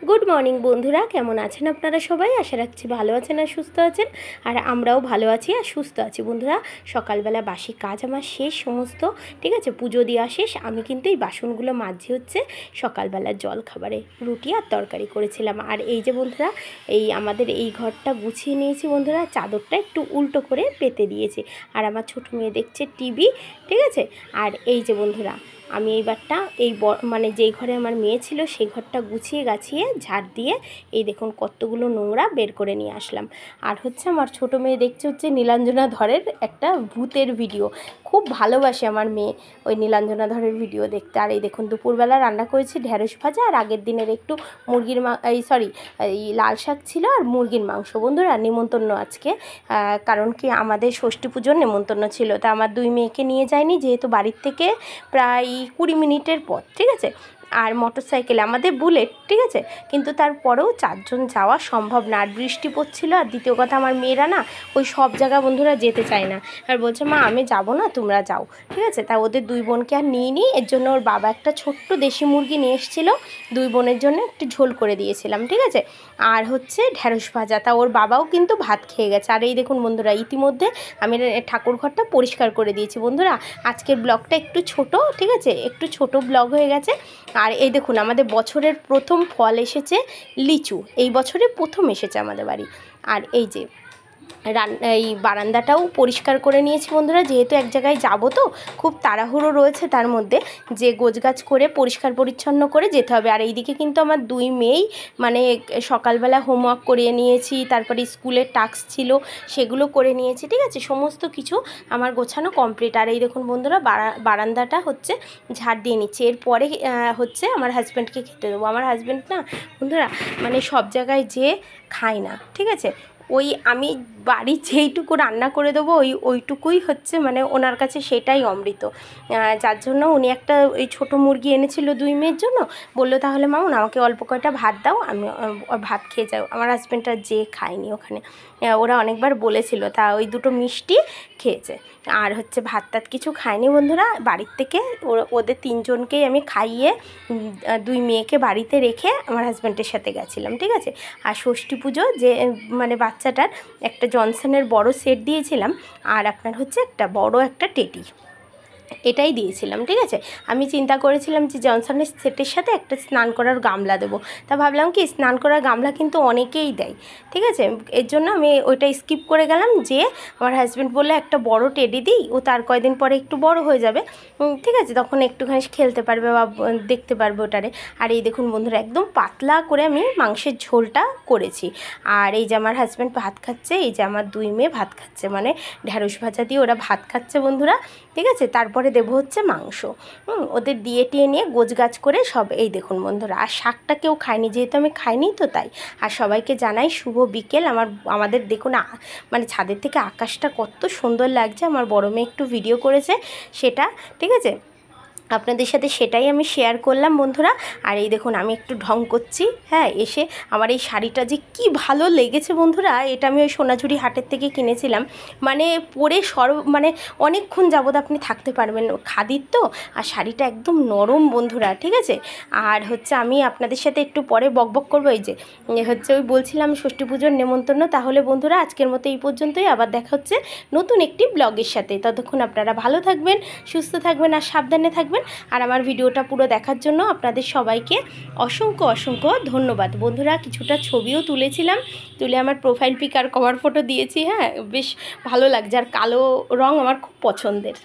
Good morning বন্ধুরা, কেমন আছেন আপনারা সবাই? আশা রাখছি ভালো আছেন আর সুস্থ আছেন। আর আমরাও ভালো আছি আর সুস্থ আছি বন্ধুরা। সকালবেলা বাসি কাজ আমার শেষ সমস্ত, ঠিক আছে, পুজো দেওয়া শেষ। আমি কিন্তু এই বাসনগুলো মাজছি হচ্ছে সকালবেলার জল খাবারে রুটি আর তরকারি করেছিলাম। আর এই যে বন্ধুরা, এই আমাদের এই ঘরটা গুছিয়ে নিয়েছি বন্ধুরা, চাদরটা একটু উল্টো করে পেতে দিয়েছি। আর আমার ছোটো মেয়ে দেখছে টিভি, ঠিক আছে। আর এই যে বন্ধুরা, আমি এইবারটা এই মানে যেই ঘরে আমার মেয়ে ছিল সেই ঘরটা গুছিয়ে গাছিয়ে ঝাড় দিয়ে এই দেখুন কতগুলো নোংরা বের করে নিয়ে আসলাম। আর হচ্ছে আমার ছোটো মেয়ে দেখছে হচ্ছে নীলাঞ্জনা ধরের একটা ভূতের ভিডিও। খুব ভালোবাসে আমার মেয়ে ওই নীলাঞ্জনা ধরের ভিডিও দেখতে। আর এই দেখুন দুপুরবেলা রান্না করেছি ঢেঁড়স ভাজা, আর আগের দিনের একটু মুরগির এই লাল শাক ছিল আর মুরগির মাংস বন্ধুরা। নিমন্ত্রণ আজকে, কারণ কি আমাদের ষষ্ঠী পুজোর নিমন্ত্রণ ছিল। তা আমার দুই মেয়েকে নিয়ে যায়নি, যেহেতু বাড়ির থেকে প্রায় 20 মিনিটের পথ, ঠিক আছে। আর মোটরসাইকেলে আমাদের বুলেট, ঠিক আছে, কিন্তু তারপরেও 4 জন যাওয়া সম্ভব না। আর বৃষ্টি পড়ছিল। আর দ্বিতীয় কথা, আমার মেয়েরা না ওই সব জায়গা বন্ধুরা যেতে চায় না, আর বলছে মা আমি যাব না, তোমরা যাও, ঠিক আছে। তা ওদের দুই বোনকে আর নিয়ে নিই। এর জন্য ওর বাবা একটা ছোট্ট দেশি মুরগি নিয়ে এসেছিলো, দুই বোনের জন্য একটু ঝোল করে দিয়েছিলাম, ঠিক আছে। আর হচ্ছে ঢেঁড়স ভাজা। তা ওর বাবাও কিন্তু ভাত খেয়ে গেছে। আর এই দেখুন বন্ধুরা, ইতিমধ্যে আমি ঠাকুর ঘরটা পরিষ্কার করে দিয়েছি বন্ধুরা। আজকের ব্লগটা একটু ছোট, ঠিক আছে, একটু ছোট ব্লগ হয়ে গেছে। আর এই দেখুন আমাদের বছরের প্রথম ফল এসেছে লিচু, এই বছরে প্রথম এসেছে আমাদের বাড়ি। আর এই যে এই বারান্দাটাও পরিষ্কার করে নিয়েছি বন্ধুরা, যেহেতু এক জায়গায় যাব তো খুব তাড়াহুড়ো রয়েছে, তার মধ্যে যে গোছগাছ করে পরিষ্কার পরিচ্ছন্ন করে যেতে হবে। আর এইদিকে কিন্তু আমার দুই মেয়েই মানে সকালবেলা হোমওয়ার্ক করিয়ে নিয়েছি, তারপরে স্কুলের টাস্ক ছিল সেগুলো করে নিয়েছি, ঠিক আছে। সমস্ত কিছু আমার গোছানো কমপ্লিট। আর এই দেখুন বন্ধুরা, বারান্দাটা হচ্ছে ঝাড় দিয়ে নিচ্ছি। এরপরে হচ্ছে আমার হাজব্যান্ডকে খেতে দেবো। আমার হাজব্যান্ড না বন্ধুরা মানে সব জায়গায় যেয়ে খায় না, ঠিক আছে। ওই আমি বাড়ি যেইটুকু রান্না করে দেবো ওইটুকুই হচ্ছে মানে ওনার কাছে সেটাই অমৃত। যার জন্য উনি একটা ওই ছোটো মুরগি এনেছিল দুই মেয়ের জন্য, বললো তাহলে মামুন আমাকে অল্প কয়টা ভাত দাও, আমি ভাত খেয়ে যাও। আমার হাজব্যান্ডটা যে খায়নি ওখানে, ওরা অনেকবার বলেছিল, তা ওই দুটো মিষ্টি খেয়েছে। আর হচ্ছে ভাত টাত কিছু খায়নি বন্ধুরা। বাড়ির থেকে ওদের তিনজনকেই আমি খাইয়ে দুই মেয়েকে বাড়িতে রেখে আমার হাজব্যান্ডের সাথে গেছিলাম, ঠিক আছে। আর ষষ্ঠী পুজো যে মানে বাচ্চাটার একটা জনসনের বড় সেট দিয়েছিলাম, আর আপনার হচ্ছে একটা বড় একটা টেটি, এটাই দিয়েছিলাম, ঠিক আছে। আমি চিন্তা করেছিলাম যে জনসনের সেটের সাথে একটা স্নান করার গামলা দেবো। তা ভাবলাম কি স্নান করার গামলা কিন্তু অনেকেই দেয়, ঠিক আছে। এর জন্য আমি ওইটা স্কিপ করে গেলাম। যে আমার হাজব্যান্ড বললে একটা বড় টেডি দিই, ও তার কয়দিন পরে একটু বড় হয়ে যাবে, ঠিক আছে, তখন একটুখানি খেলতে পারবে বা দেখতে পারবে ওটারে। আর এই দেখুন বন্ধুরা, একদম পাতলা করে আমি মাংসের ঝোলটা করেছি। আর এই যে আমার হাজব্যান্ড ভাত খাচ্ছে, এই যে আমার দুই মেয়ে ভাত খাচ্ছে, মানে ঢ্যাঁড়স ভাজা দিয়ে ওরা ভাত খাচ্ছে বন্ধুরা, ঠিক আছে। তারপরে দেবো হচ্ছে মাংস, ওদের দিয়ে টিয়ে নিয়ে গোছগাছ করে সব। এই দেখুন বন্ধুরা, আর শাকটা কেউ খায়নি, যেহেতু আমি খাইনি তো তাই। আর সবাইকে জানাই শুভ বিকেল। আমাদের দেখুন মানে ছাদের থেকে আকাশটা কত সুন্দর লাগছে। আমার বড় মেয়ে একটু ভিডিও করেছে সেটা, ঠিক আছে, আপনাদের সাথে সেটাই আমি শেয়ার করলাম বন্ধুরা। আর এই দেখুন আমি একটু ঢং করছি, হ্যাঁ, এসে আমার এই শাড়িটা যে কি ভালো লেগেছে বন্ধুরা। এটা আমি ওই সোনাঝুরি হাটের থেকে কিনেছিলাম, মানে পরে মানে অনেকক্ষণ যাবত আপনি থাকতে পারবেন, খাদির তো। আর শাড়িটা একদম নরম বন্ধুরা, ঠিক আছে। আর হচ্ছে আমি আপনাদের সাথে একটু পরে বকবক করবো। এই যে হচ্ছে ওই বলছিলাম ষষ্ঠী পুজোর নেমন্তন্ন। তাহলে বন্ধুরা আজকের মতো এই পর্যন্তই, আবার দেখা হচ্ছে নতুন একটি ব্লগের সাথে। ততক্ষণ আপনারা ভালো থাকবেন, সুস্থ থাকবেন আর সাবধানে থাকবেন। আর আমার ভিডিওটা পুরো দেখার জন্য আপনাদের সবাইকে অসংখ্য অসংখ্য ধন্যবাদ বন্ধুরা। কিছুটা ছবিও তুলেছিলাম, তুলে আমার প্রোফাইল পিক আর কভার ফটো দিয়েছি, হ্যাঁ, বেশ ভালো লাগছে। আর কালো রং আমার খুব পছন্দের।